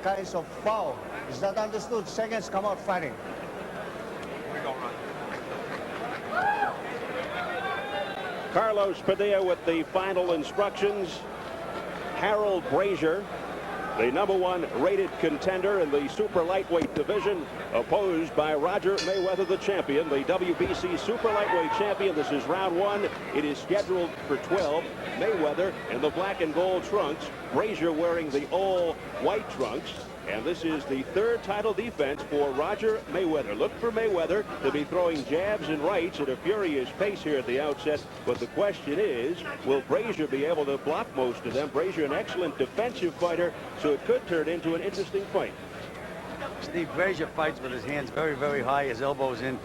kinds of foul. Is that understood? Seconds, come out fighting. We go run. Carlos Padilla with the final instructions. Harold Brazier, the #1 rated contender in the super lightweight division, opposed by Roger Mayweather, the champion, the WBC super lightweight champion. This is round 1. It is scheduled for 12. Mayweather in the black and gold trunks, Brazier wearing the all white trunks. And this is the 3rd title defense for Roger Mayweather. Look for Mayweather to be throwing jabs and rights at a furious pace here at the outset. But the question is, will Brazier be able to block most of them? Brazier, an excellent defensive fighter, so it could turn into an interesting fight. Steve, Brazier fights with his hands very, very high, his elbows in.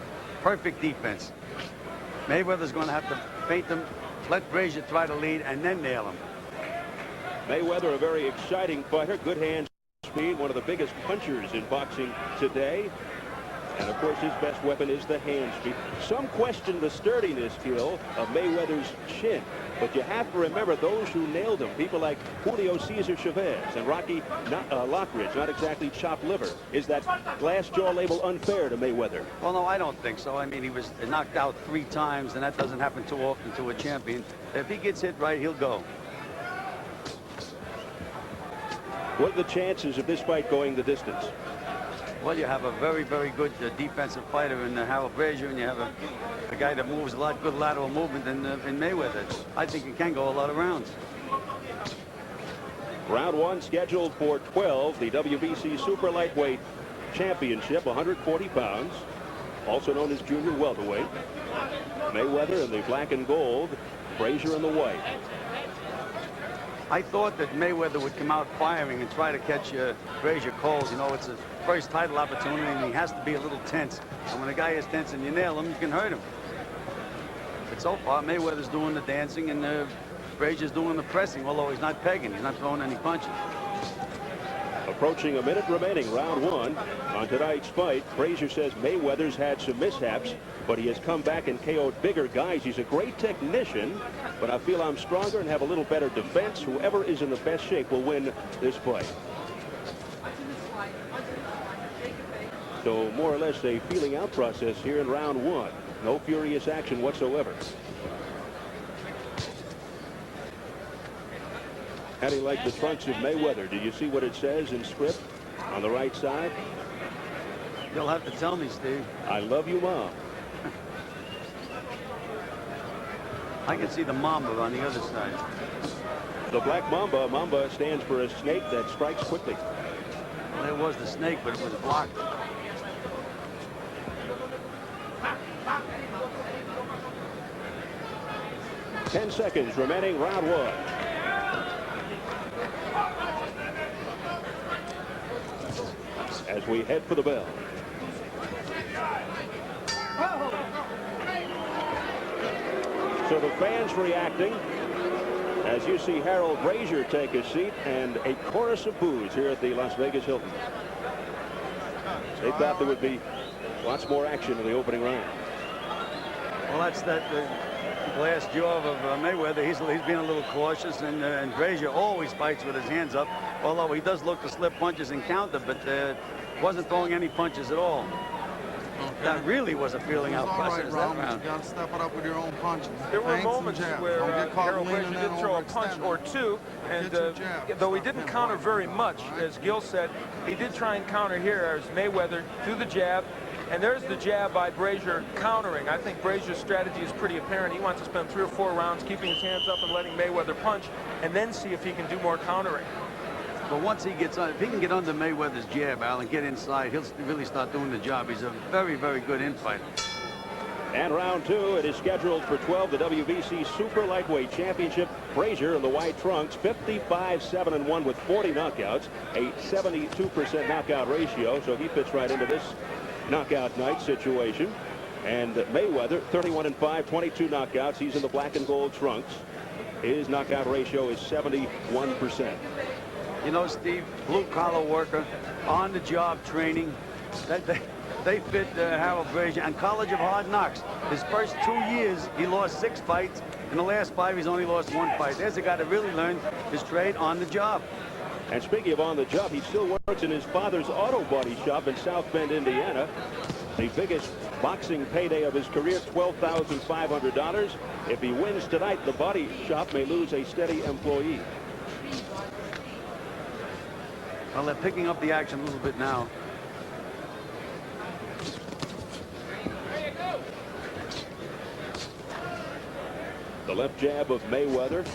Perfect defense. Mayweather's going to have to feint him, let Brazier try to lead, and then nail him. Mayweather, a very exciting fighter, good hands. Speed, one of the biggest punchers in boxing today. And of course his best weapon is the hand speed. Some question the sturdiness, Gil, of Mayweather's chin, but you have to remember those who nailed him, people like Julio Cesar Chavez and Rocky Lockridge, not exactly chopped liver. Is that glass jaw label unfair to Mayweather? Well, no, I don't think so. I mean, he was knocked out 3 times, and that doesn't happen too often to a champion. If he gets hit right, he'll go. What are the chances of this fight going the distance? Well, you have a very, very good defensive fighter in Harold Brazier, and you have a guy that moves a lot good lateral movement in Mayweather. I think it can go a lot of rounds. Round 1 scheduled for 12, the WBC Super Lightweight Championship, 140 pounds, also known as junior welterweight. Mayweather in the black and gold, Brazier in the white. I thought that Mayweather would come out firing and try to catch Brazier cold. You know, it's a first title opportunity, and he has to be a little tense. And when a guy is tense and you nail him, you can hurt him. But so far, Mayweather's doing the dancing, and Brazier's doing the pressing, although he's not pegging. He's not throwing any punches. Approaching a minute remaining, round 1. On tonight's fight, Brazier says Mayweather's had some mishaps, but he has come back and KO'd bigger guys. He's a great technician, but I feel I'm stronger and have a little better defense. Whoever is in the best shape will win this fight. So more or less a feeling out process here in round 1. No furious action whatsoever. How do you like the trunks of Mayweather? Do you see what it says in script on the right side? You'll have to tell me, Steve. I love you, Mom. I can see the Mamba on the other side. The black Mamba. Mamba stands for a snake that strikes quickly. Well, there was the snake, but it was blocked. Ten seconds remaining, round 1. As we head for the bell. So the fans reacting as you see Harold Brazier take a seat and a chorus of boos here at the Las Vegas Hilton. They thought there would be lots more action in the opening round. Well, that's that glass jaw of Mayweather. He's been a little cautious, and Brazier always fights with his hands up, although he does look to slip punches and counter, but wasn't throwing any punches at all. That really was a feeling out process that round. You got to step it up with your own punches. There were moments where Harold Brazier did throw a punch or two, and though he didn't counter very much, as Gil said, he did try and counter here as Mayweather threw the jab, and there's the jab by Brazier countering. I think Brazier's strategy is pretty apparent. He wants to spend 3 or 4 rounds keeping his hands up and letting Mayweather punch, and then see if he can do more countering. But once he gets on, if he can get under Mayweather's jab, Al, and get inside, he'll really start doing the job. He's a very, very good infighter. And round 2, it is scheduled for 12, the WBC Super Lightweight Championship. Brazier in the white trunks, 55-7-1 with 40 knockouts, a 72% knockout ratio, so he fits right into this knockout night situation. And Mayweather, 31-5, 22 knockouts. He's in the black and gold trunks. His knockout ratio is 71%. You know, Steve, blue-collar worker, on-the-job training, they fit Harold Brazier. And College of Hard Knocks, his first 2 years, he lost 6 fights. In the last 5, he's only lost 1 fight. There's a guy that really learned his trade on the job. And speaking of on the job, he still works in his father's auto body shop in South Bend, Indiana. The biggest boxing payday of his career, $12,500. If he wins tonight, the body shop may lose a steady employee. Well, they're picking up the action a little bit now. The left jab of Mayweather.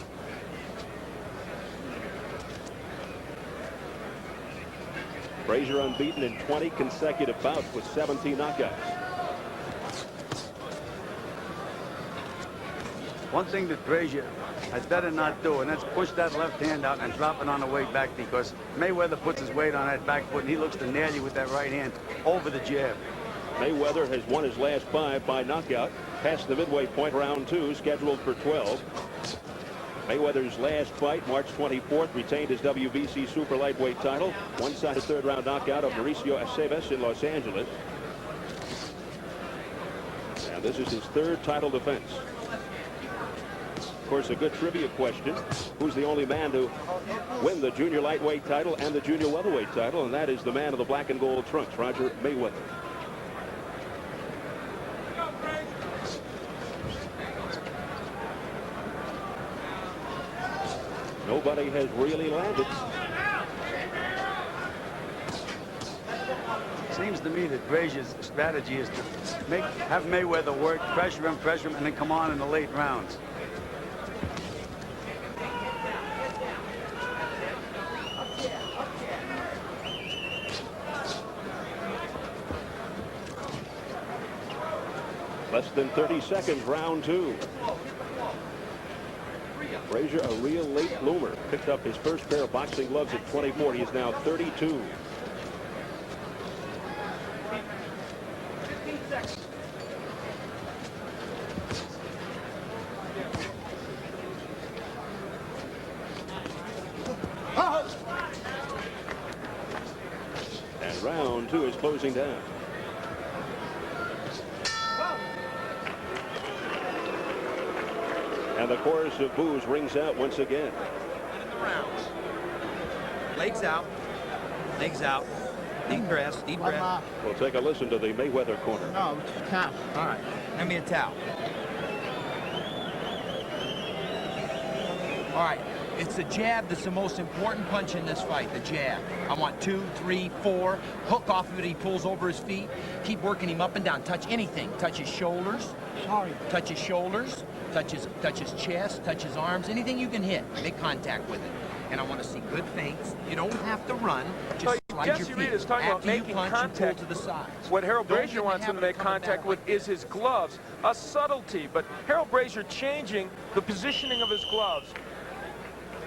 Brazier unbeaten in 20 consecutive bouts with 17 knockouts. One thing that Brazier had better not do, and that's push that left hand out and drop it on the way back, because Mayweather puts his weight on that back foot and he looks to nail you with that right hand over the jab. Mayweather has won his last 5 by knockout, past the midway point, round 2, scheduled for 12. Mayweather's last fight, March 24th, retained his WBC super lightweight title. One-sided third-round knockout of Mauricio Aceves in Los Angeles. And this is his 3rd title defense. Of course, a good trivia question. Who's the only man to win the junior lightweight title and the junior welterweight title? And that is the man of the black and gold trunks, Roger Mayweather. Nobody has really landed. Seems to me that Brazier's strategy is to have Mayweather work, pressure him, and then come on in the late rounds. Less than 30 seconds, round 2. Brazier, a real late bloomer, picked up his first pair of boxing gloves at 24. He is now 32. And round 2 is closing down. And the chorus of boos rings out once again. In the rounds. Legs out. Legs out. Deep breaths. Deep breath. We'll take a listen to the Mayweather corner. No, it's count. All right. Hand me a towel. All right. It's the jab that's the most important punch in this fight, the jab. I want 2, 3, 4. Hook off of it. He pulls over his feet. Keep working him up and down. Touch anything. Touch his shoulders. Sorry. Touch his shoulders. Touch his chest. Touch his arms. Anything you can hit. Make contact with it. And I want to see good feints. You don't have to run. Just slide your Jesse feet. Reed is talking about After you making punch, you contact. pull to the sides. What Harold Don't Brazier get in the wants him to habit of make coming contact back with like is his gloves. A subtlety, but Harold Brazier changing the positioning of his gloves.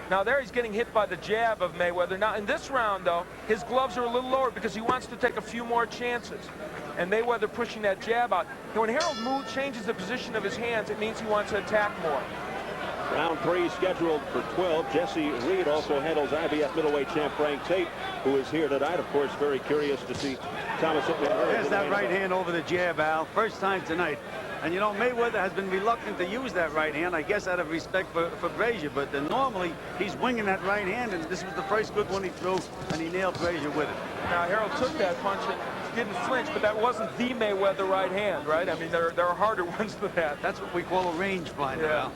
Now there he's getting hit by the jab of Mayweather. Now in this round, though, his gloves are a little lower because he wants to take a few more chances. And Mayweather pushing that jab out. And when Harold changes the position of his hands, it means he wants to attack more. Round 3 scheduled for 12. Jesse Reed also handles IBF middleweight champ Frank Tate, who is here tonight. Of course, very curious to see Thomas Hitman. There's that right hand over the jab, Al. First time tonight. And, you know, Mayweather has been reluctant to use that right hand, I guess out of respect for Brazier. But normally, he's winging that right hand, and this was the first good one he threw, and he nailed Brazier with it. Now, Harold took that punch and didn't flinch, but that wasn't the Mayweather right hand, right? I mean, there are harder ones than that. That's what we call a rangefinder, Yeah. Al.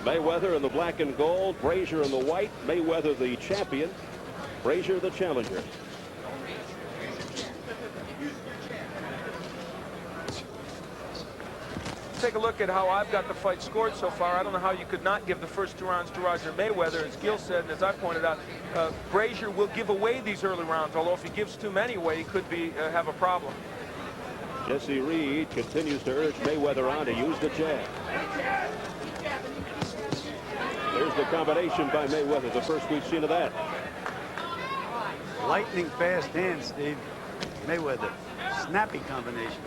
Mayweather in the black and gold, Brazier in the white. Mayweather the champion, Brazier the challenger. Take a look at how I've got the fight scored so far. I don't know how you could not give the first 2 rounds to Roger Mayweather. As Gil said, and as I pointed out, Brazier will give away these early rounds, although if he gives too many away, he could have a problem. Jesse Reed continues to urge Mayweather on to use the jab. There's the combination by Mayweather, the first we've seen of that. Lightning fast hands, Steve. Mayweather. Snappy combination.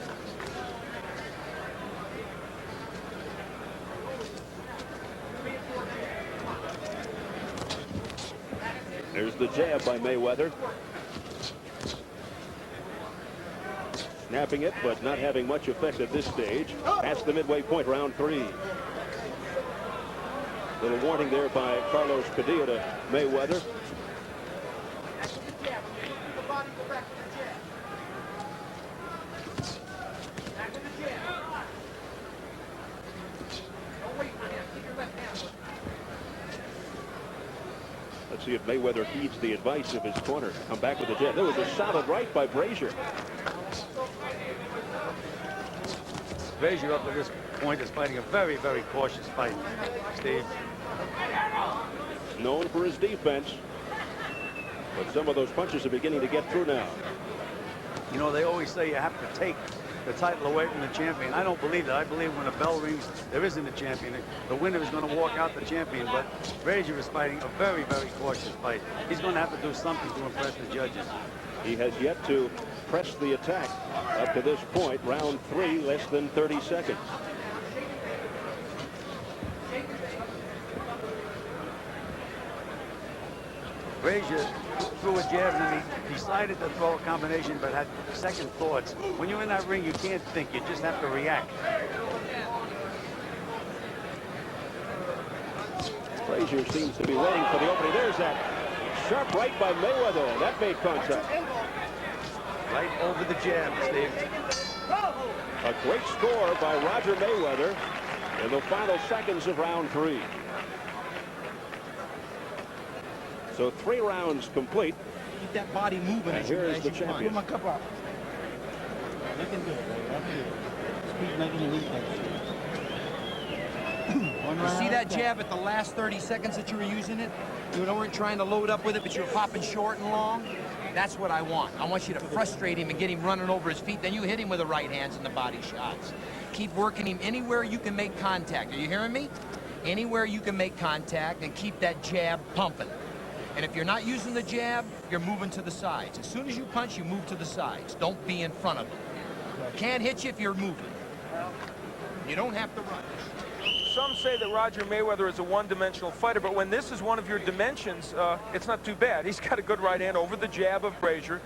There's the jab by Mayweather. Snapping it, but not having much effect at this stage. Past the midway point, round 3. Little warning there by Carlos Padilla to Mayweather. Let's see if Mayweather heeds the advice of his corner. Come back with a jab. There was a solid right by Brazier. Brazier up to this point is fighting a very, very cautious fight, Steve. Known for his defense, but some of those punches are beginning to get through now. You know, they always say you have to take the title away from the champion. I don't believe that. I believe when the bell rings, there isn't a champion. The winner is going to walk out the champion, but Brazier is fighting a very, very cautious fight. He's going to have to do something to impress the judges. He has yet to press the attack up to this point. Round 3, less than 30 seconds. Brazier threw a jab and then he decided to throw a combination but had second thoughts. When you're in that ring, you can't think. You just have to react. Brazier seems to be waiting for the opening. There's that sharp right by Mayweather. That made contact. Right over the jab, Steve. A great score by Roger Mayweather in the final seconds of round 3. So 3 rounds complete. Keep that body moving. And here is the champion. Put my cup out. Looking good, Speed making lead. You see that jab at the last 30 seconds that you were using it? You weren't trying to load up with it, but you were popping short and long? That's what I want. I want you to frustrate him and get him running over his feet. Then you hit him with the right hands and the body shots. Keep working him anywhere you can make contact. Are you hearing me? Anywhere you can make contact and keep that jab pumping. And if you're not using the jab, you're moving to the sides. As soon as you punch, you move to the sides. Don't be in front of him. Can't hit you if you're moving. You don't have to run. Some say that Roger Mayweather is a one-dimensional fighter, but when this is one of your dimensions, it's not too bad. He's got a good right hand over the jab of Brazier.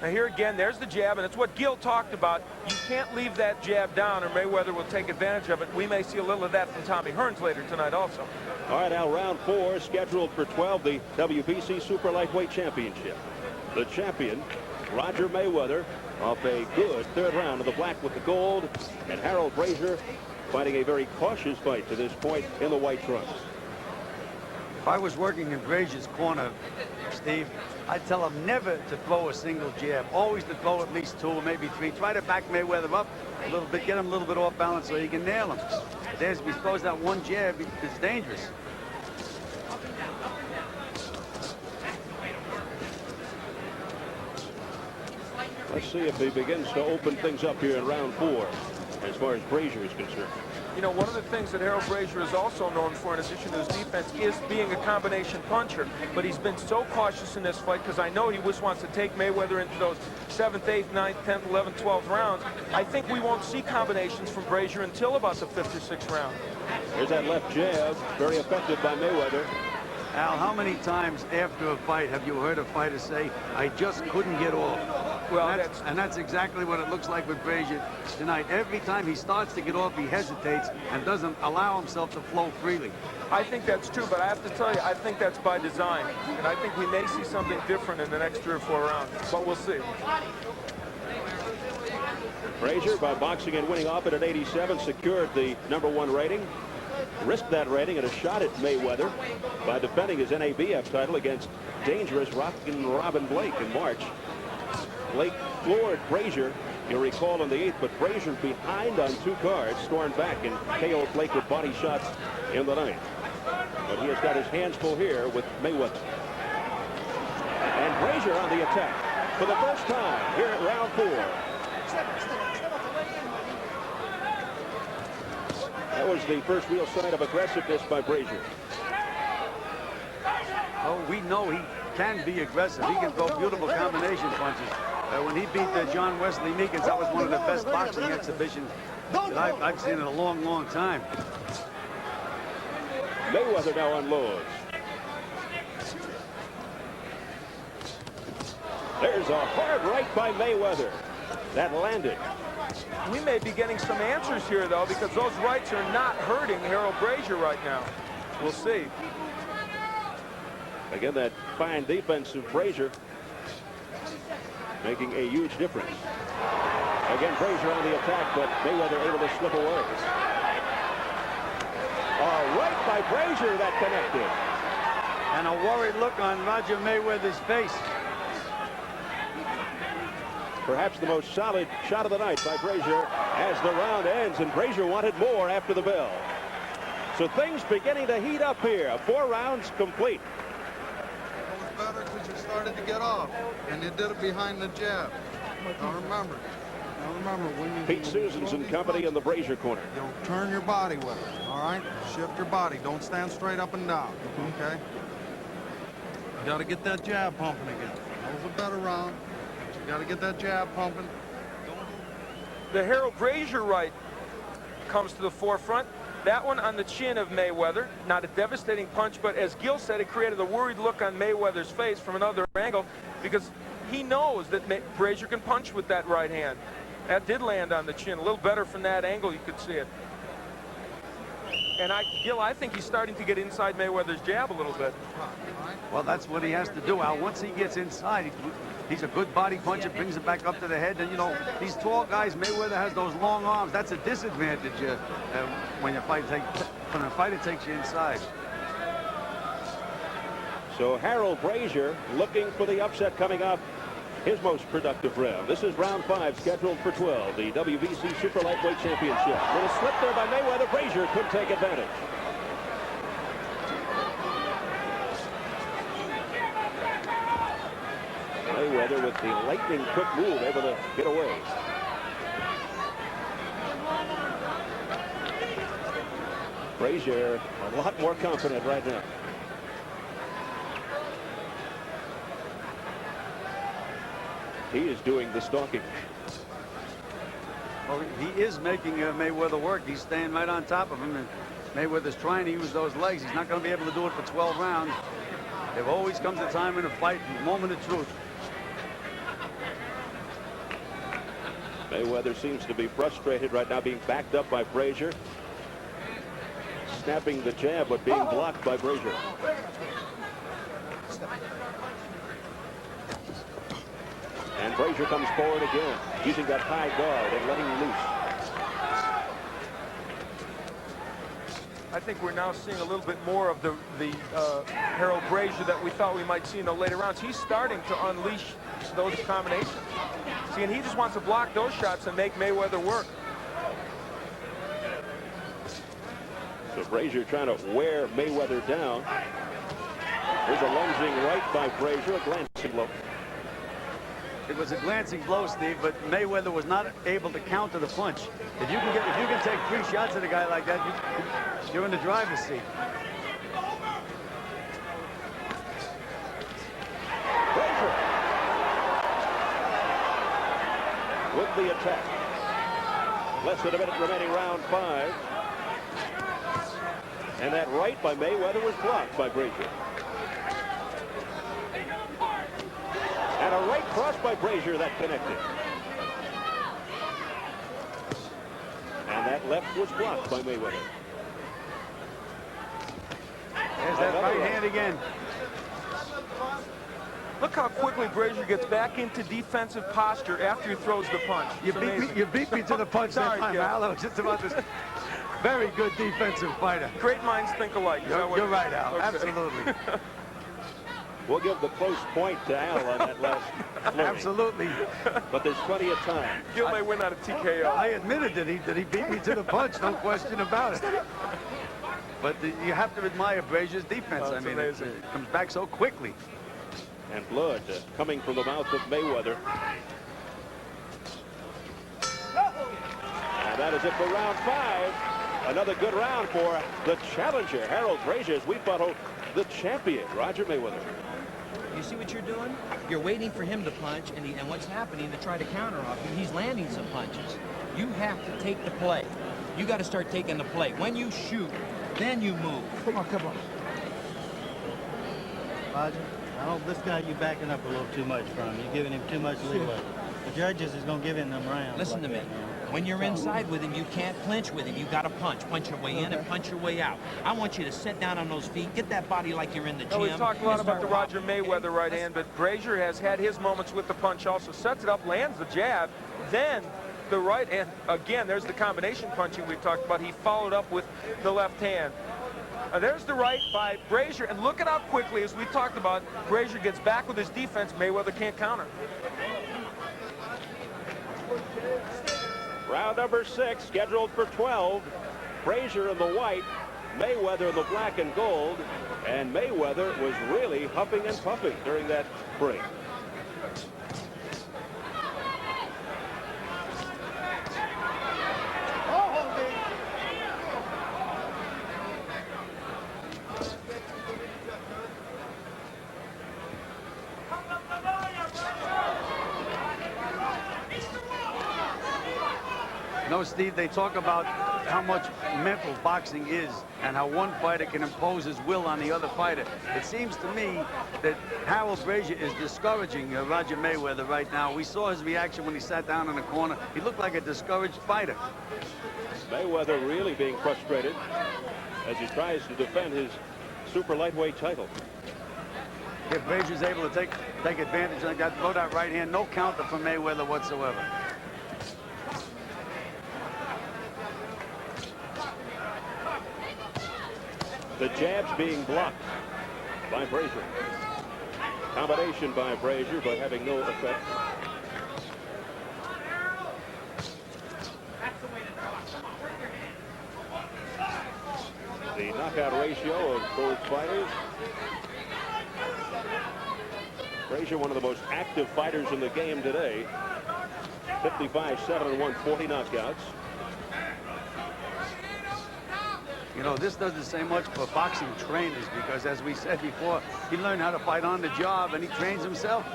Now here again, there's the jab, and it's what Gil talked about. You can't leave that jab down or Mayweather will take advantage of it. We may see a little of that from Tommy Hearns later tonight also. All right, now round 4 scheduled for 12, the WBC Super Lightweight Championship. The champion, Roger Mayweather, off a good third round of the black with the gold, and Harold Brazier fighting a very cautious fight to this point in the white trunks. If I was working in Brazier's corner, Steve, I'd tell him never to throw a single jab. Always to throw at least 2 or maybe 3. Try to back Mayweather up a little bit, get him a little bit off balance so you can nail him. If he throws that one jab, it's dangerous. Let's see if he begins to open things up here in round 4 as far as Brazier is concerned. You know, one of the things that Harold Brazier is also known for, in addition to his defense, is being a combination puncher. But he's been so cautious in this fight because I know he just wants to take Mayweather into those 7th, 8th, 9th, 10th, 11th, 12th rounds. I think we won't see combinations from Brazier until about the 5th or 6th round. There's that left jab, very effective by Mayweather. Al, how many times after a fight have you heard a fighter say, I just couldn't get off? Well, that's exactly what it looks like with Brazier tonight. Every time he starts to get off, he hesitates and doesn't allow himself to flow freely. I think that's true, but I have to tell you, I think that's by design. And I think we may see something different in the next 3 or 4 rounds, but we'll see. Brazier, by boxing and winning off it at 87, secured the #1 rating. Risked that rating and a shot at Mayweather by defending his NABF title against dangerous Rockin' Robin Blake in March. Blake floored Brazier, you'll recall, in the 8th, but Brazier behind on 2 cards, stormed back and KO'd Blake with body shots in the 9th. But he has got his hands full here with Mayweather. And Brazier on the attack for the first time here at round 4. That was the first real sign of aggressiveness by Brazier. Oh, we know he can be aggressive. He can throw beautiful combination punches. When he beat John Wesley Meekins, that was one of the best boxing exhibitions that I've seen in a long, long time. Mayweather now unloads. There's a hard right by Mayweather. That landed. We may be getting some answers here, though, because those rights are not hurting Harold Brazier right now. We'll see. Again, that fine defense of Brazier making a huge difference. Again, Brazier on the attack, but Mayweather able to slip away. Right by Brazier that connected. And a worried look on Roger Mayweather's face. Perhaps the most solid shot of the night by Brazier as the round ends, and Brazier wanted more after the bell. So things beginning to heat up here. 4 rounds complete. It was better because you started to get off, and you did it behind the jab. Now remember, when you Pete Susans and company in the Brazier corner. you'll turn your body with it, all right? Shift your body. Don't stand straight up and down, okay? You got to get that jab pumping again. That was a better round. You got to get that jab pumping. The Harold Brazier right comes to the forefront. That one on the chin of Mayweather. Not a devastating punch, but as Gil said, it created a worried look on Mayweather's face from another angle because he knows that Brazier can punch with that right hand. That did land on the chin. A little better from that angle, you could see it. And Gil, I think he's starting to get inside Mayweather's jab a little bit. Well, that's what he has to do, Al. Once he gets inside, he's a good body puncher, brings it back up to the head. And, you know, these tall guys, Mayweather has those long arms. That's a disadvantage when a fighter takes you inside. So Harold Brazier looking for the upset coming up. His most productive round. This is round 5 scheduled for 12. The WBC Super Lightweight Championship. Little slip there by Mayweather. Brazier couldn't take advantage. Mayweather with the lightning quick move able to get away. Brazier a lot more confident right now. He is doing the stalking. Well, he is making Mayweather work. He's staying right on top of him, and Mayweather's trying to use those legs. He's not going to be able to do it for 12 rounds. There always comes a time in a fight, a moment of truth. Mayweather seems to be frustrated right now, being backed up by Brazier. Snapping the jab, but being blocked by Brazier. And Brazier comes forward again, using that high guard and letting loose. I think we're now seeing a little bit more of the Harold Brazier that we thought we might see in the later rounds. He's starting to unleash those combinations. See, and he just wants to block those shots and make Mayweather work. So Brazier trying to wear Mayweather down. There's a lunging right by Brazier, a glancing blow. It was a glancing blow, Steve, but Mayweather was not able to counter the punch. If you can take 3 shots at a guy like that, you're in the driver's seat. Brazier with the attack. Less than a minute remaining, round 5. And that right by Mayweather was blocked by Brazier. And a right cross by Brazier that connected. And that left was blocked by Mayweather. There's that right hand again. Look how quickly Brazier gets back into defensive posture after he throws the punch. You beat me to the punch that time, Al. I was just about to. Very good defensive fighter. Great minds think alike. You're right, Al. Okay. Absolutely. We'll give the close point to Al on that last flurry. Absolutely. But there's plenty of time. Gil may win out of TKO. I admitted that he beat me to the punch, no question about it. But you have to admire Brazier's defense. Oh, I mean, amazing. it comes back so quickly. And blood coming from the mouth of Mayweather. And that is it for round 5. Another good round for the challenger, Harold Brazier, as we follow the champion, Roger Mayweather. You see what you're doing? You're waiting for him to punch, and what's happening to try to counter off him, he's landing some punches. You have to take the play. You got to start taking the play. When you shoot, then you move. Come on. Roger, I hope this guy you backing up a little too much from. You're giving him too much leeway. The judges is going to give him them rounds. Listen like to me. that, When you're inside with him, you can't clinch with him. You got to punch. Punch your way in and punch your way out. I want you to sit down on those feet, get that body like you're in the gym. We've talked a lot about the Roger Mayweather right hand, but Brazier has had his moments with the punch also. Sets it up, lands the jab, then the right hand. Again, there's the combination punching we talked about. He followed up with the left hand. There's the right by Brazier, and look at how quickly, as we talked about, Brazier gets back with his defense. Mayweather can't counter. Round number 6, scheduled for 12. Brazier in the white, Mayweather in the black and gold. And Mayweather was really huffing and puffing during that break. You know, Steve, they talk about how much mental boxing is and how one fighter can impose his will on the other fighter. It seems to me that Harold Brazier is discouraging Roger Mayweather right now. We saw his reaction when he sat down in the corner. He looked like a discouraged fighter. Mayweather really being frustrated as he tries to defend his super lightweight title. If Brazier's able to take advantage of that, throw that right hand, no counter for Mayweather whatsoever. The jabs being blocked by Brazier. Combination by Brazier, but having no effect. The knockout ratio of both fighters. Brazier, one of the most active fighters in the game today. 55-7-1, 40 knockouts. You know, this doesn't say much for boxing trainers because, as we said before, he learned how to fight on the job, and he trains himself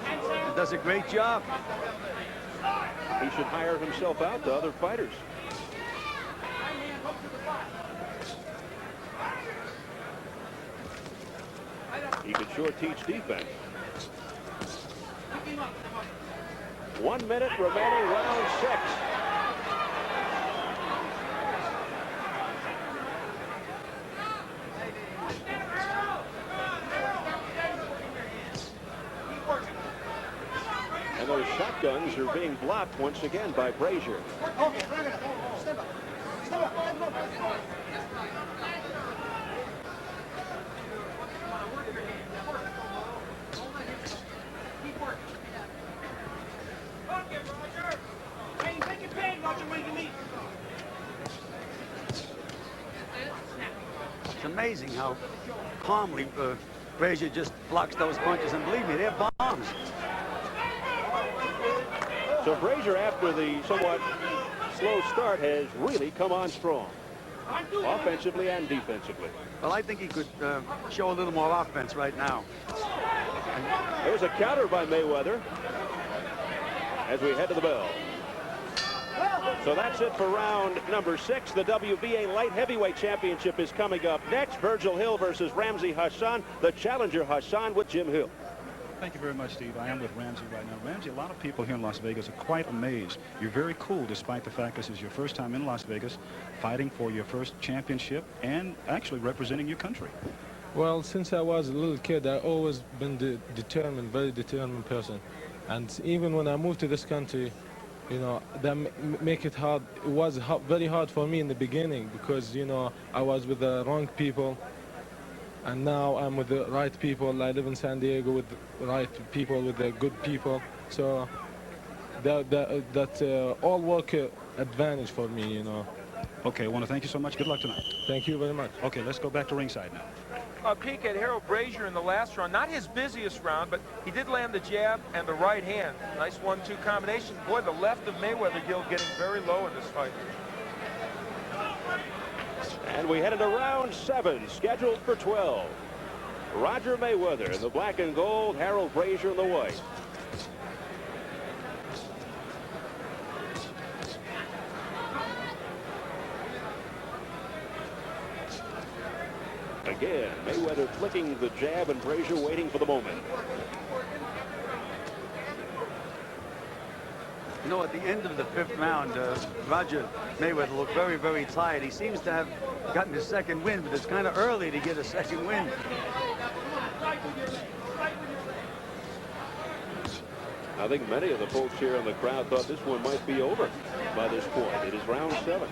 and does a great job. He should hire himself out to other fighters. He could sure teach defense. 1 minute remaining, round 6. And those shotguns are being blocked once again by Brazier. It's amazing how calmly Brazier just blocks those punches, and believe me, they're bombs. So Brazier, after the somewhat slow start, has really come on strong, offensively and defensively. Well, I think he could show a little more offense right now. There's a counter by Mayweather as we head to the bell. So that's it for round number 6. The WBA Light Heavyweight Championship is coming up next. Virgil Hill versus Ramsey Hassan. The challenger Hassan with Jim Hill. Thank you very much, Steve. I am with Ramsey right now. Ramsey, a lot of people here in Las Vegas are quite amazed. You're very cool despite the fact this is your first time in Las Vegas, fighting for your first championship and actually representing your country. Well, since I was a little kid, I've always been determined, very determined person. And even when I moved to this country, you know, that make it hard. It was very hard for me in the beginning because, you know, I was with the wrong people. And now I'm with the right people. I live in San Diego with the right people, with the good people. So that all work advantage for me, you know. Okay, I want to thank you so much. Good luck tonight. Thank you very much. Okay, let's go back to ringside now. A peek at Harold Brazier in the last round. Not his busiest round, but he did land the jab and the right hand. Nice 1-2 combination. Boy, the left of Mayweather, Gil, getting very low in this fight. And we head into round 7, scheduled for 12. Roger Mayweather in the black and gold, Harold Brazier in the white. Again, Mayweather flicking the jab and Brazier waiting for the moment. You know, at the end of the 5th round, Roger Mayweather looked very, very tired. He seems to have gotten his second win, but it's kind of early to get a second win. I think many of the folks here in the crowd thought this one might be over by this point. It is round 7.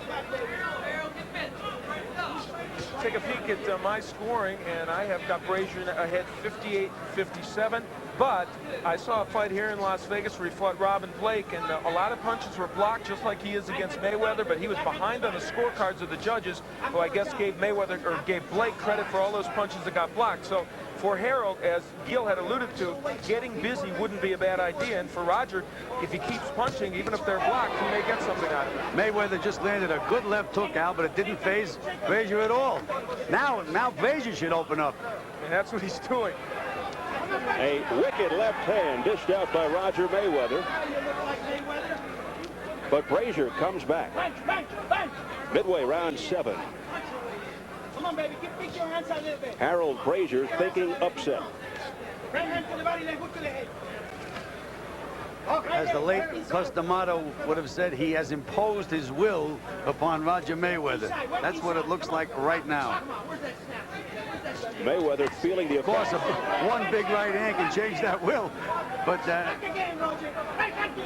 Take a peek at my scoring, and I have got Brazier ahead 58-57. But I saw a fight here in Las Vegas where he fought Robin Blake, and a lot of punches were blocked, just like he is against Mayweather. But he was behind on the scorecards of the judges, who I guess gave Blake credit for all those punches that got blocked. So for Harold, as Gil had alluded to, getting busy wouldn't be a bad idea. And for Roger, if he keeps punching, even if they're blocked, he may get something out of it. Mayweather just landed a good left hook, Al, but it didn't phase Brazier at all. Now Brazier should open up. And that's what he's doing. A wicked left hand dished out by Roger Mayweather. But Brazier comes back. Midway round 7. Come on, baby. Get your hands out a little bit. Harold Brazier thinking upset. Right hand to the body, then hook to the head. As the late Customato would have said, he has imposed his will upon Roger Mayweather. That's what it looks like right now. Mayweather feeling the Of course, effect. one big right hand can change that will, but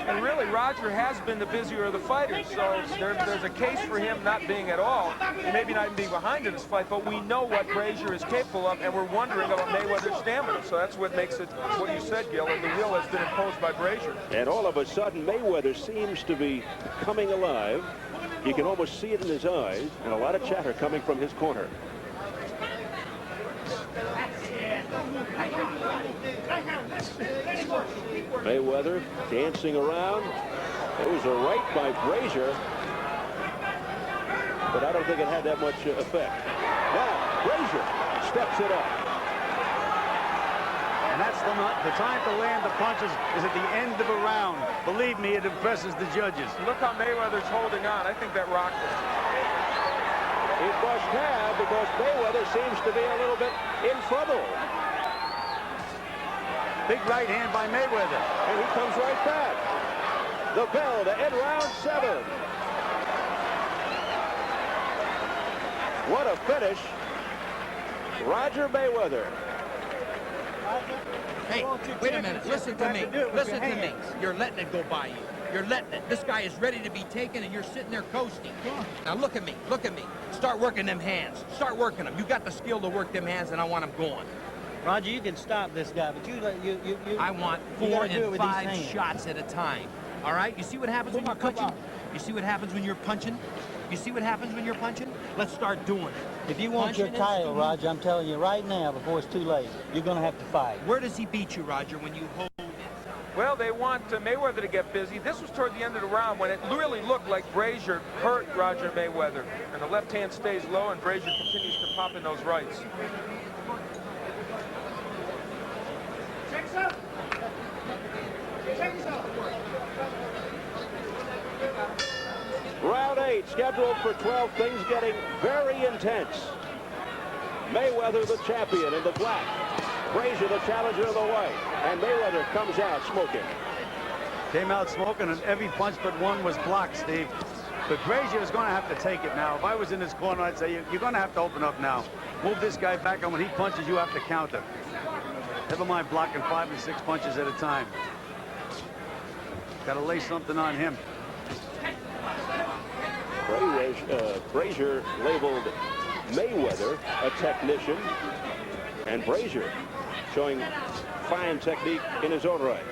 And really, Roger has been the busier of the fighters, so there's a case for him not being at all, and maybe not even being behind in this fight, but we know what Brazier is capable of, and we're wondering about Mayweather's stamina. So that's what makes it what you said, Gil, and the will has been imposed by Brazier. And all of a sudden, Mayweather seems to be coming alive. You can almost see it in his eyes, and a lot of chatter coming from his corner. Mayweather dancing around. It was a right by Brazier, but I don't think it had that much effect. Now, Brazier steps it up. and that's the time to land the punches is at the end of a round. Believe me, it impresses the judges. Look how Mayweather's holding on. I think that rocked him. It must have, because Mayweather seems to be a little bit in trouble. Big right hand by Mayweather. And he comes right back. The bell to end round 7. What a finish. Roger Mayweather. Hey, wait a minute. Listen to me. Listen to me. You're letting it go by you. You're letting it. This guy is ready to be taken, and you're sitting there coasting. Now look at me. Look at me. Start working them hands. Start working them. You got the skill to work them hands, and I want them going. Roger, you can stop this guy, but you I want 4 and 5 shots at a time. All right? You see what happens when you're punching? You see what happens when you're punching? You see what happens when you're punching? Let's start doing it. If you want your title, Roger, I'm telling you right now, before it's too late, you're going to have to fight. Where does he beat you, Roger, when you hold it? Well, they want Mayweather to get busy. This was toward the end of the round when it really looked like Brazier hurt Roger Mayweather. And the left hand stays low, and Brazier continues to pop in those rights. Round 8 scheduled for 12. Things getting very intense. Mayweather the champion in the black. Brazier the challenger in the white. And Mayweather comes out smoking. Came out smoking, and every punch but one was blocked, Steve. But Brazier is going to have to take it now. If I was in his corner, I'd say, you're going to have to open up now. Move this guy back, and when he punches, you have to counter. Never mind blocking 5 and 6 punches at a time. Got to lay something on him. Brazier labeled Mayweather a technician, and Brazier showing fine technique in his own right.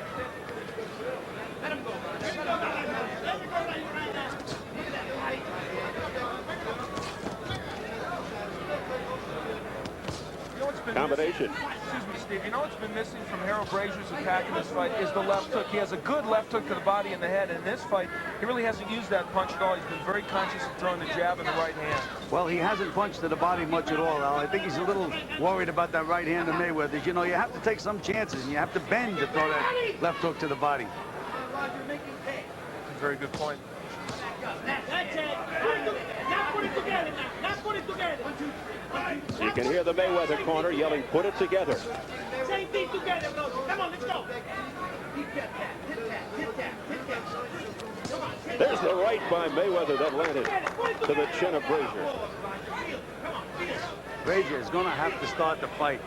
Combination. Excuse me, Steve. You know what's been missing from Harold Brazier's attack in this fight is the left hook. He has a good left hook to the body and the head. In this fight, he really hasn't used that punch at all. He's been very conscious of throwing the jab in the right hand. Well, he hasn't punched to the body much at all, Al. I think he's a little worried about that right hand of Mayweather's. You know, you have to take some chances, and you have to bend to throw that left hook to the body. Very good point. That's it. Now put it together. Now put it together. You can hear the Mayweather corner yelling, "Put it together." Same thing together, bro. Come on, let's go. Hit that, hit that, hit that, hit that. There's the right by Mayweather that landed to the chin of Brazier. Brazier is going to have to start the fight.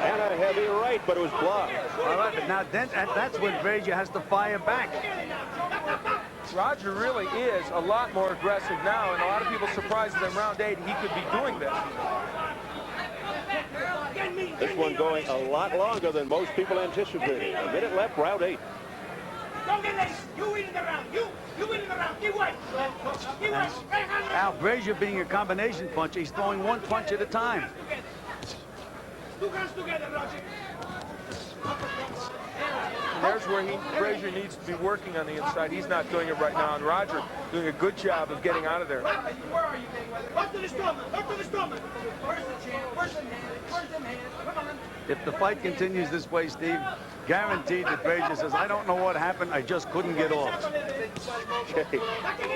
And a heavy right, but it was blocked. All right, but now that's when Brazier has to fire back. Roger really is a lot more aggressive now, and a lot of people surprised that in round 8 he could be doing this. This one going a lot longer than most people anticipated. A minute left, round 8. Don't get lazy. You win the round. You win the round. Keep away. Keep away. Now, Brazier being a combination puncher, he's throwing one punch at a time. Two hands together, Roger. And there's where Brazier needs to be working on the inside. He's not doing it right now, and Roger doing a good job of getting out of there. Where are you, Mayweather? Up to the stomach. Up to the stomach. Where's the chin? Where's the hand? Where's the hand? Come on. If the fight continues this way, Steve, guaranteed that Brazier says, I don't know what happened, I just couldn't get off.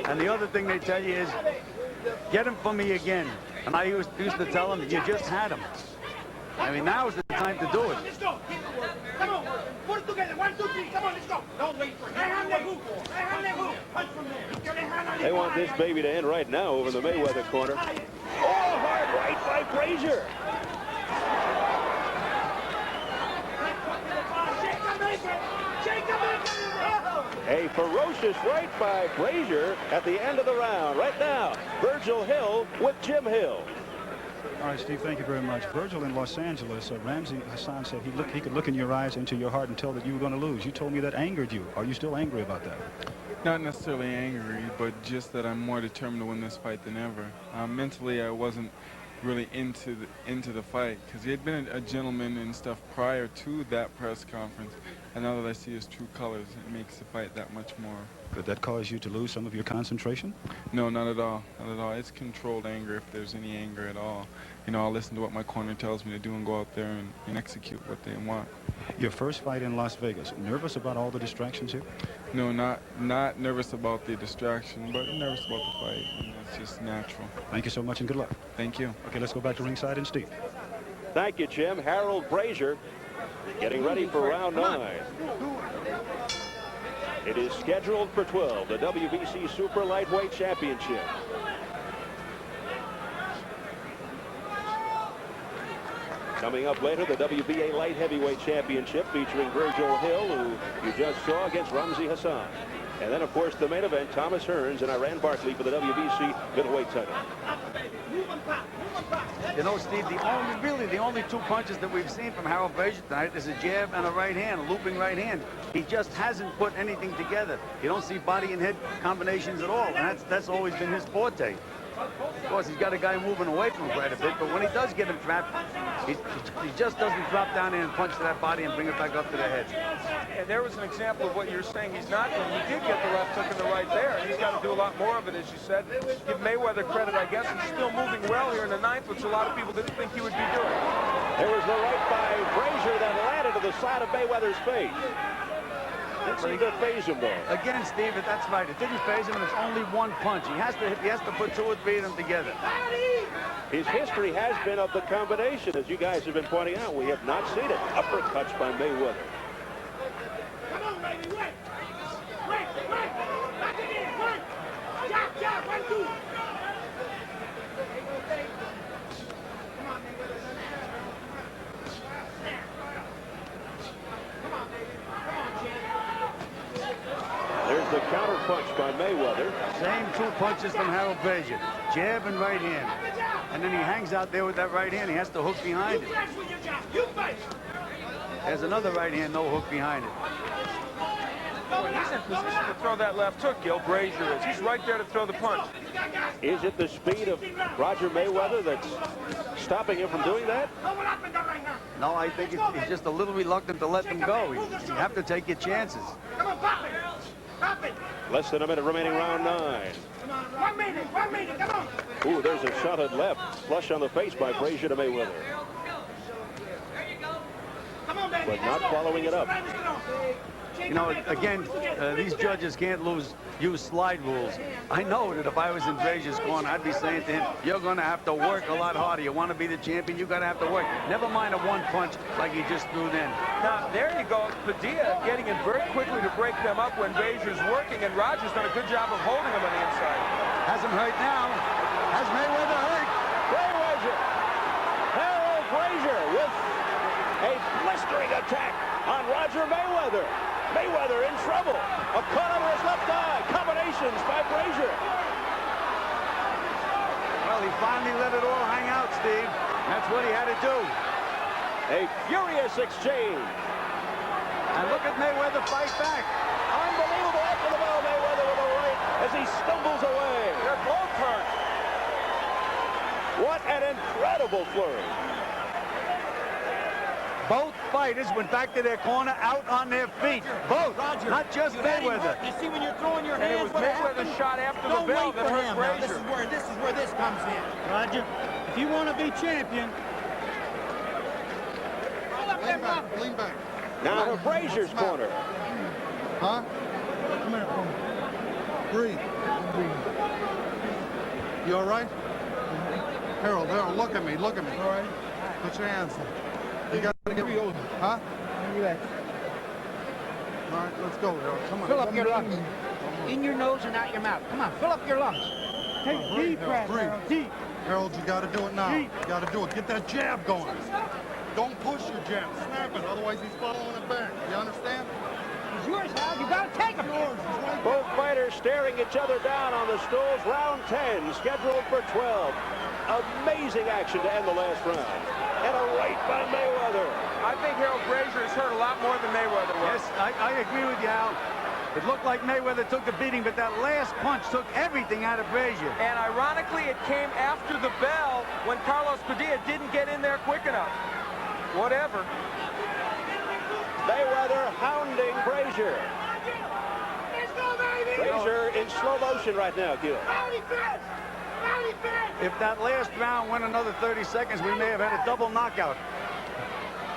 And the other thing they tell you is, get him for me again. And I used to tell him, you just had him. I mean, now is the time to do it. Let's go. Come on. Put it together. 1, 2, 3. Come on, let's go. Don't wait for it. Punch from there. They want this baby to end right now over in the Mayweather corner. Oh, hard right by Brazier. A ferocious right by Brazier at the end of the round. Right now, Virgil Hill with Jim Hill. All right, Steve, thank you very much. Virgil in Los Angeles, Ramzi Hassan said he could look in your eyes, into your heart, and tell that you were going to lose. You told me that angered you. Are you still angry about that? Not necessarily angry, but just that I'm more determined to win this fight than ever. Mentally, I wasn't really into the fight because he had been a gentleman and stuff prior to that press conference, and now that I see his true colors, it makes the fight that much more. Could that cause you to lose some of your concentration? No, not at all. Not at all. It's controlled anger if there's any anger at all. You know, I'll listen to what my corner tells me to do and go out there and execute what they want. Your first fight in Las Vegas, nervous about all the distractions here? No, not nervous about the distraction, but nervous about the fight. And it's just natural. Thank you so much and good luck. Thank you. Okay, let's go back to ringside and Steve. Thank you, Jim. Harold Brazier getting ready for round 9. It is scheduled for 12, the WBC Super Lightweight Championship. Coming up later, the WBA Light Heavyweight Championship featuring Virgil Hill, who you just saw, against Ramzi Hassan. And then, of course, the main event, Thomas Hearns and Iran Barkley for the WBC middleweight title. You know, Steve, the only two punches that we've seen from Harold Brazier tonight is a jab and a right hand, a looping right hand. He just hasn't put anything together. You don't see body and head combinations at all, and that's always been his forte. Of course, he's got a guy moving away from him quite a bit, but when he does get him trapped, he just doesn't drop down there and punch to that body and bring it back up to the head. And there was an example of what you're saying he's not doing. He did get the left hook and the right there, and he's got to do a lot more of it, as you said. Give Mayweather credit, I guess. He's still moving well here in the 9th, which a lot of people didn't think he would be doing. There was the right by Brazier that landed to the side of Mayweather's face. Didn't seem to phase him, though. Again, Steve, that's right. It didn't phase him, and it's only one punch. He has to put 2 or 3 of them together. His history has been of the combination, as you guys have been pointing out. We have not seen it. Uppercuts by Mayweather. Come on, baby, wait. Back again, work. Jab, 1, 2. There's the counter punch by Mayweather. Same 2 punches from Harold Brazier. Jab and right hand. And then he hangs out there with that right hand. He has to hook behind it. There's another right hand, no hook behind it. Well, he's in position to throw that left hook, Gil. Brazier is. He's right there to throw the punch. Is it the speed of Roger Mayweather that's stopping him from doing that? No, I think he's just a little reluctant to let them go. You have to take your chances. Come on, pop it. Pop it. Less than a minute remaining, round 9. 1 minute, come on. Ooh, there's a solid left. Flush on the face by Brazier to Mayweather. Come on, baby. But not following it up. You know, again, these judges can't use slide rules. I know that if I was in Brazier's corner, I'd be saying to him, you're going to have to work a lot harder. You want to be the champion, you're going to have to work. Never mind a one punch like he just threw then. Now, there you go. Padilla getting in very quickly to break them up when Brazier's working, and Rogers done a good job of holding him on the inside. Has him hurt now. Has Mayweather hurt. Brazier. Harold Brazier with a blistering attack on Roger Mayweather. Mayweather in trouble. A cut under his left eye. Combinations by Brazier. Well, he finally let it all hang out, Steve. That's what he had to do. A furious exchange. And look at Mayweather fight back. Unbelievable after the bell. Mayweather with a right as he stumbles away. They're both hurt. What an incredible flurry. Both fighters went back to their corner out on their feet. Both, Roger, not just Mayweather. You see when you're throwing your And hands, it was what Mayweather's happened? shot after the Don't bell wait that for hurt him. Now, Brazier. this is where this comes in. Roger, if you want to be champion, Lean back, lean back. Now to Brazier's corner. Huh? come here. Breathe. You all right? Harold, look at me, look at me. All right? Put your hands in. You got to get... Huh? All right, let's go, Harold. Come on. Fill up your lungs. In your nose and out your mouth. Come on, fill up your lungs. Take a deep breath, Harold. Deep. Harold, you got to do it now. You got to do it. Get that jab going. Don't push your jab. Snap it. Otherwise, he's following it back. You understand? It's yours, Harold. You got to take him. Both fighters staring each other down on the stools. Round 10 scheduled for 12. Amazing action to end the last round. And a right by Mayweather. I think Harold Brazier is hurt a lot more than Mayweather was. Yes, I agree with you, Al. It looked like Mayweather took the beating, but that last punch took everything out of Brazier. And ironically, it came after the bell when Carlos Padilla didn't get in there quick enough. Whatever. Mayweather hounding Brazier. Brazier in slow motion right now, Gil. If that last round went another 30 seconds, we may have had a double knockout.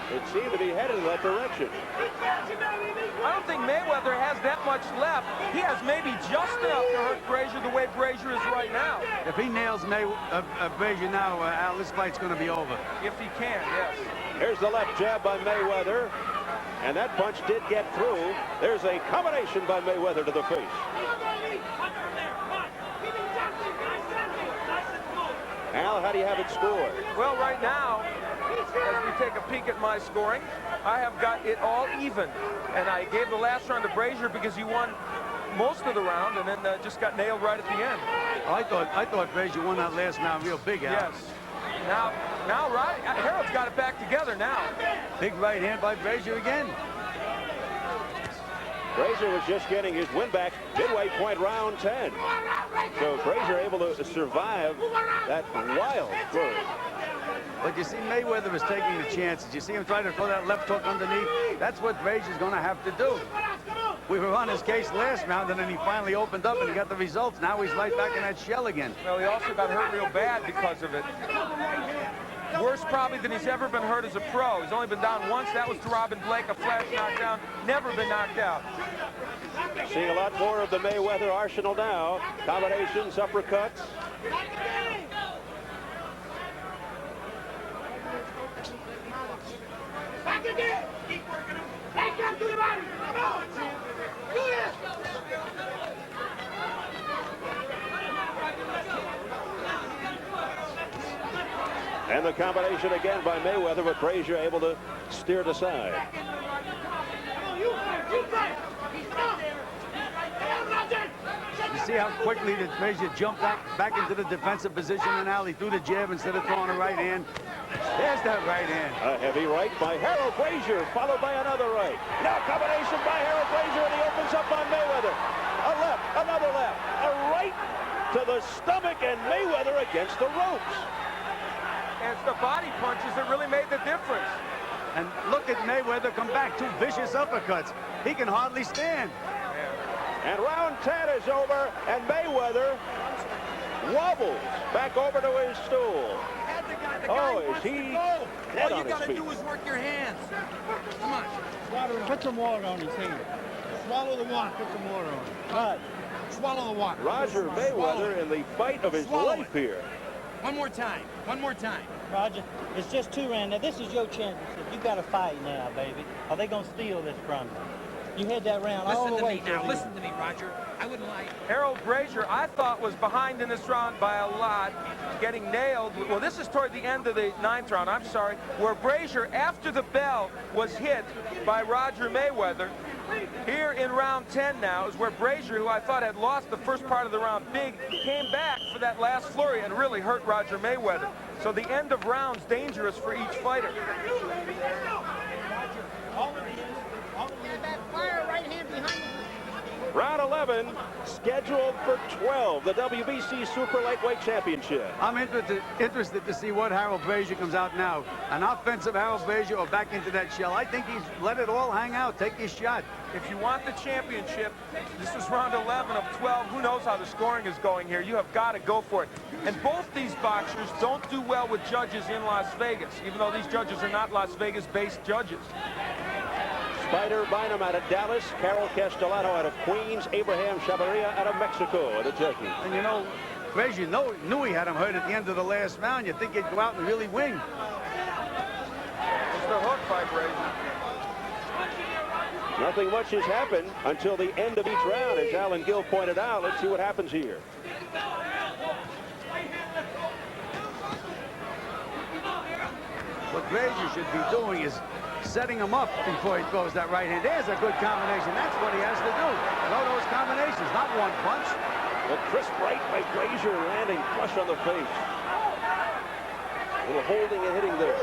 It seemed to be headed in that direction. I don't think Mayweather has that much left. He has maybe just enough to hurt Brazier the way Brazier is right now. If he nails Brazier now, Al, this fight's going to be over. If he can, yes. Here's the left jab by Mayweather. And that punch did get through. There's a combination by Mayweather to the face. Al, how do you have it scored? Well, right now, as we take a peek at my scoring, I have got it all even. And I gave the last round to Brazier because he won most of the round and then just got nailed right at the end. I thought Brazier won that last round real big, Al. Yes. Now, right, Harold's got it back together now. Big right hand by Brazier again. Brazier was just getting his win back midway point round 10. So Brazier able to survive that wild flurry. But you see Mayweather was taking the chances. You see him trying to throw that left hook underneath. That's what Brazier's going to have to do. We were on his case last round, and then he finally opened up and he got the results. Now he's right back in that shell again. Well, he also got hurt real bad because of it. Worse probably than he's ever been hurt as a pro. He's only been down once. That was to Robin Blake, a flash knockdown. Never been knocked out. Seeing a lot more of the Mayweather arsenal now. Combinations, uppercuts. Back again. Keep working him. Back up to the body. Come on. Do this. And the combination again by Mayweather, with Brazier able to steer it aside. You see how quickly that Brazier jumped back into the defensive position, and now he threw the jab instead of throwing a right hand. There's that right hand. A heavy right by Harold Brazier, followed by another right. Now combination by Harold Brazier, and he opens up on Mayweather. A left, another left, a right to the stomach, and Mayweather against the ropes. And it's the body punches that really made the difference. And look at Mayweather come back, 2 vicious uppercuts. He can hardly stand. And round 10 is over, and Mayweather wobbles back over to his stool. Oh, is he dead All on you his got to feet. do is work your hands. Come on. Put some water on his hand. Swallow the water. Put some water on it. Right. Swallow the water. Roger Mayweather in the fight of his life here. One more time. One more time. Roger, it's just 2 rounds. Now, this is your championship. You got to fight now, baby. Or they going to steal this from you. You had that round all the way. Listen to me now. Listen to me, Roger. I wouldn't lie. Harold Brazier, I thought, was behind in this round by a lot, getting nailed. Well, this is toward the end of the 9th round, I'm sorry, where Brazier, after the bell, was hit by Roger Mayweather. Here in round 10 now is where Brazier, who I thought had lost the first part of the round big, came back for that last flurry and really hurt Roger Mayweather. So the end of rounds dangerous for each fighter. Round 11, scheduled for 12, the WBC Super Lightweight Championship. I'm interested to see what Harold Brazier comes out now. An offensive Harold Brazier or back into that shell. I think he's let it all hang out. Take his shot. If you want the championship, this is round 11 of 12. Who knows how the scoring is going here? You have got to go for it. And both these boxers don't do well with judges in Las Vegas, even though these judges are not Las Vegas-based judges. Spider Bynum out of Dallas, Carol Castellato out of Queens, Abraham Chavarria out of Mexico are the judges. And you know, Brazier knew he had him hurt at the end of the last round. You think he'd go out and really win. It's the hook by Brazier. Nothing much has happened until the end of each round, as Alan Gill pointed out. Let's see what happens here. What Brazier should be doing is setting him up before he throws that right hand. There's a good combination. That's what he has to do. Throw those combinations, not one punch. The crisp right by Brazier landing flush on the face. A little holding and hitting there.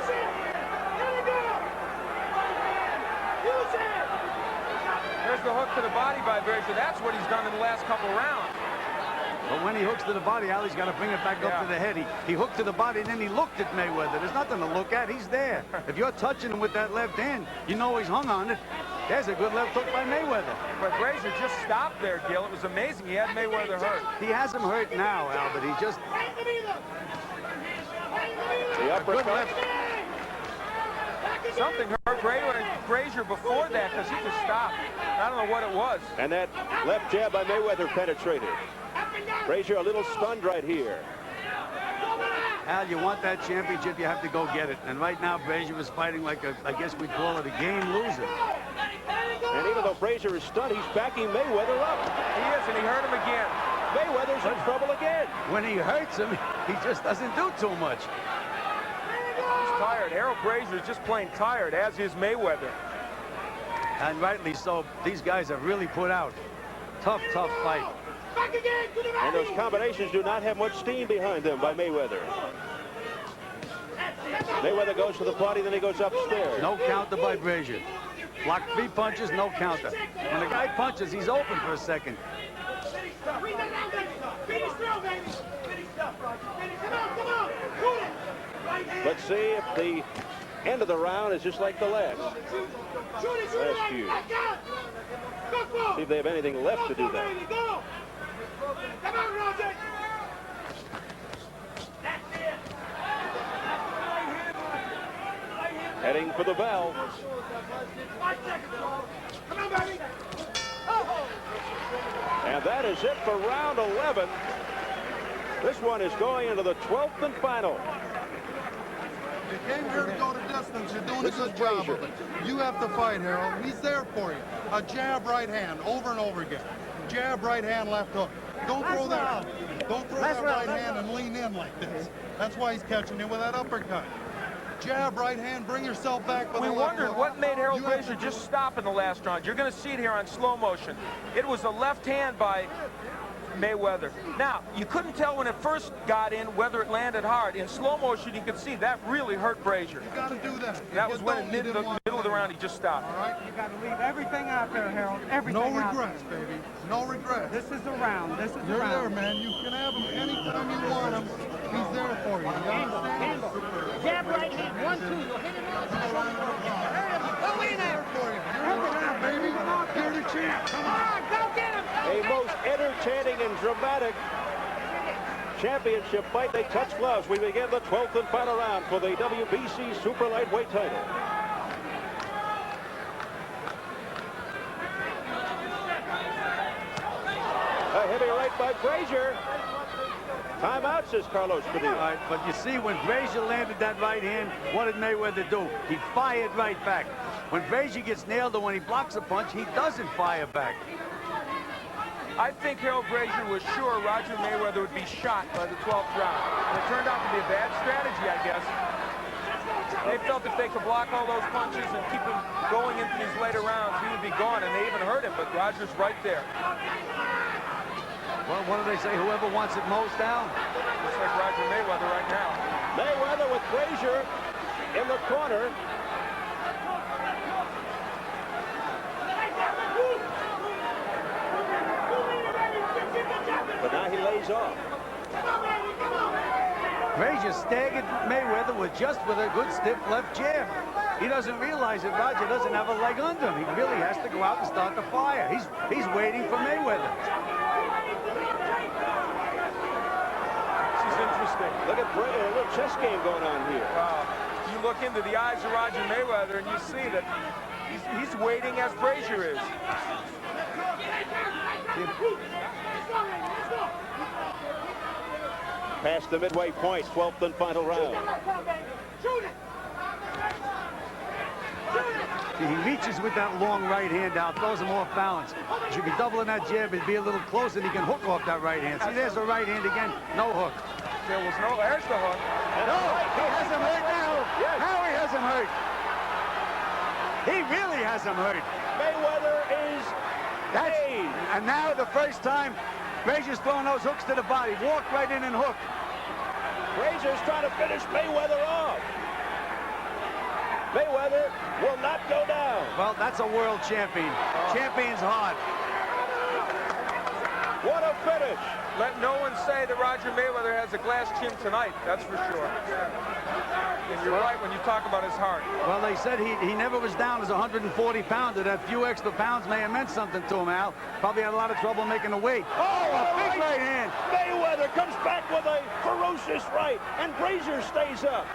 There's the hook to the body by Brazier. That's what he's done in the last couple rounds. But when he hooks to the body, Ali's got to bring it back up to the head. He hooked to the body, and then he looked at Mayweather. There's nothing to look at. He's there. If you're touching him with that left hand, you know he's hung on it. There's a good left hook by Mayweather. But Brazier just stopped there, Gil. It was amazing. He had Mayweather hurt. He has him hurt now, Al, but he just... The uppercut. Something hurt Brazier before that because he just stopped. I don't know what it was. And that left jab by Mayweather penetrated. Brazier a little stunned right here. Al, you want that championship, you have to go get it. And right now, Brazier was fighting like I guess we'd call it a game loser. And even though Brazier is stunned, he's backing Mayweather up. He is, and he hurt him again. Mayweather's in trouble again. When he hurts him, he just doesn't do too much. He's tired. Harold Brazier is just plain tired, as is Mayweather. And rightly so. These guys have really put out. Tough fight. And those combinations do not have much steam behind them by Mayweather. Mayweather goes to the body, then he goes upstairs. No counter by Brazier. Blocked 3 punches, no counter. When the guy punches, he's open for a second. Let's see if the end of the round is just like the last few. See if they have anything left to do that. Heading for the bell. And that is it for round 11. This one is going into the 12th and final. You came here to go the distance. You're doing a good job of it. You have to fight, Harold. He's there for you. A jab right hand over and over again. Jab right hand left hook. Don't throw that. Don't throw that right hand and lean in like this. That's why he's catching you with that uppercut. Jab right hand. Bring yourself back. We wondered what made Harold Brazier just stop in the last round. You're going to see it here on slow motion. It was a left hand by Mayweather. Now, you couldn't tell when it first got in whether it landed hard. In slow motion, you could see that really hurt Brazier. You got to do that. That was when in the middle of the round he just stopped. All right. You got to leave everything out there, Harold. Everything. No regrets, baby. No regrets. This is a round. This is You're a round. there, man. You can have him anytime you want him. He's there for you. You understand? Jab right hand. 1, 2. You'll hit him out. Go in there. For you. You're there, baby. You're the champ. Come on. Go get him. A most entertaining and dramatic championship fight. They touch gloves. We begin the 12th and final round for the WBC super lightweight title. A heavy right by Brazier. Timeout, says Carlos Padilla. All right, but you see, when Brazier landed that right hand, what did Mayweather do? He fired right back. When Brazier gets nailed or when he blocks a punch, he doesn't fire back. I think Harold Brazier was sure Roger Mayweather would be shot by the 12th round. And it turned out to be a bad strategy, I guess. They felt if they could block all those punches and keep him going into these later rounds, he would be gone, and they even hurt him, but Roger's right there. Well, what do they say? Whoever wants it most down? Looks like Roger Mayweather right now. Mayweather with Brazier in the corner. But now he lays off. Brazier staggered Mayweather with a good stiff left jab. He doesn't realize that Roger doesn't have a leg under him. He really has to go out and start the fire. He's waiting for Mayweather. This is interesting. Look at Brazier, a little chess game going on here. Wow. You look into the eyes of Roger Mayweather and you see that he's waiting as Brazier is. Past the midway point, 12th and final round. See, he reaches with that long right hand out, throws him off balance. You can double in that jab and be a little closer, and he can hook off that right hand. See, there's the right hand again, no hook. There's the hook. No, he has him hurt now. Yes. Now he has him hurt. He really has him hurt. Mayweather is dazed. And now the first time, Brazier's throwing those hooks to the body. Walk right in and hook. Brazier's trying to finish Mayweather off. Mayweather will not go down. Well, that's a world champion. Champion's hard. What a finish. Let no one say that Roger Mayweather has a glass chin tonight, that's for sure. And you're right when you talk about his heart. Well, they said he never was down as a 140-pounder. That few extra pounds may have meant something to him, Al. Probably had a lot of trouble making the weight. Oh, a big right hand. Mayweather comes back with a ferocious right, and Brazier stays up.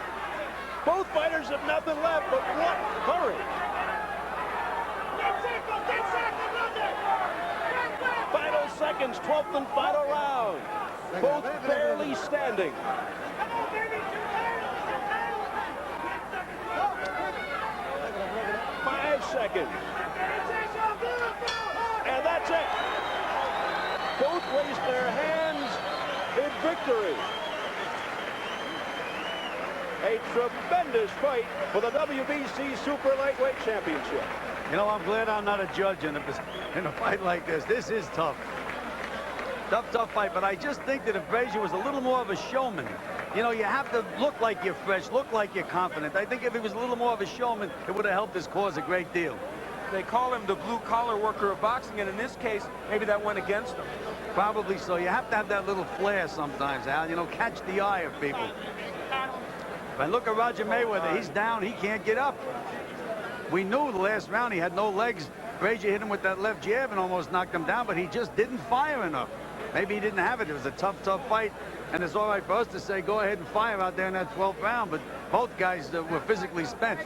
Both fighters have nothing left, but what courage. Final seconds, 12th and final round. Both barely standing. 5 seconds. And that's it. Both raised their hands in victory. A tremendous fight for the WBC Super Lightweight Championship. You know, I'm glad I'm not a judge in a fight like this. This is tough. Tough fight, but I just think that if Brazier was a little more of a showman, you know, you have to look like you're fresh, look like you're confident. I think if he was a little more of a showman, it would have helped his cause a great deal. They call him the blue-collar worker of boxing, and in this case, maybe that went against him. Probably so. You have to have that little flair sometimes, Al. You know, catch the eye of people. If I look at Roger Mayweather, he's down, he can't get up. We knew the last round he had no legs. Brazier hit him with that left jab and almost knocked him down, but he just didn't fire enough. Maybe he didn't have it. It was a tough fight, and it's all right for us to say go ahead and fire out there in that 12th round, but both guys were physically spent.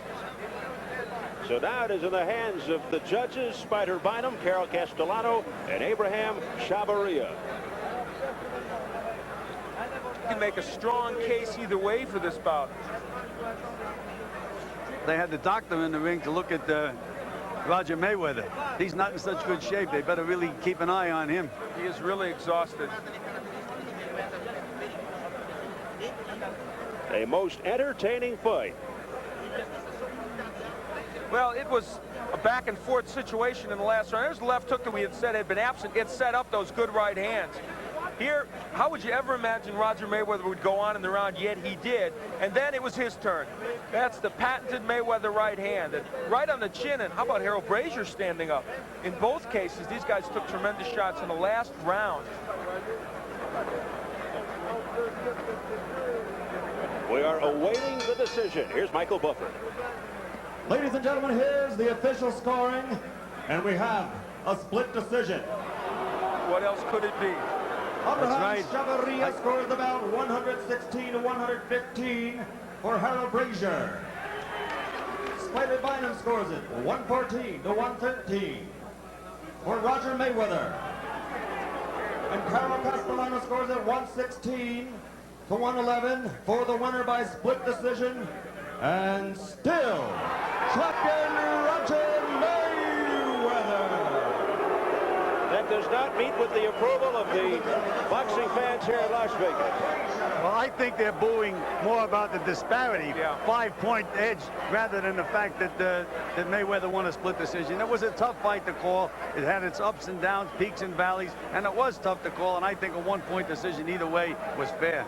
So now it is in the hands of the judges, Spider Bynum, Carol Castellano, and Abraham Chavarria. You can make a strong case either way for this bout. They had the doctor in the ring to look at Roger Mayweather. He's not in such good shape. They better really keep an eye on him. He is really exhausted. A most entertaining fight. Well, it was a back-and-forth situation in the last round. There's the left hook that we had said had been absent. It set up those good right hands. Here, how would you ever imagine Roger Mayweather would go on in the round? Yet he did. And then it was his turn. That's the patented Mayweather right hand. And right on the chin. And how about Harold Brazier standing up? In both cases, these guys took tremendous shots in the last round. We are awaiting the decision. Here's Michael Buffer. Ladies and gentlemen, here's the official scoring. And we have a split decision. What else could it be? Abraham Chavarria scores the bout 116 to 115 for Harold Brazier. Spider Bynum scores it 114 to 113 for Roger Mayweather. And Carlo Castellano scores it 116 to 111 for the winner by split decision. And still, champion Roger Mayweather. That does not meet with the approval of the boxing fans here in Las Vegas. Well, I think they're booing more about the disparity, 5-point edge, rather than the fact that that Mayweather won a split decision. It was a tough fight to call. It had its ups and downs, peaks and valleys, and it was tough to call, and I think a 1-point decision either way was fair.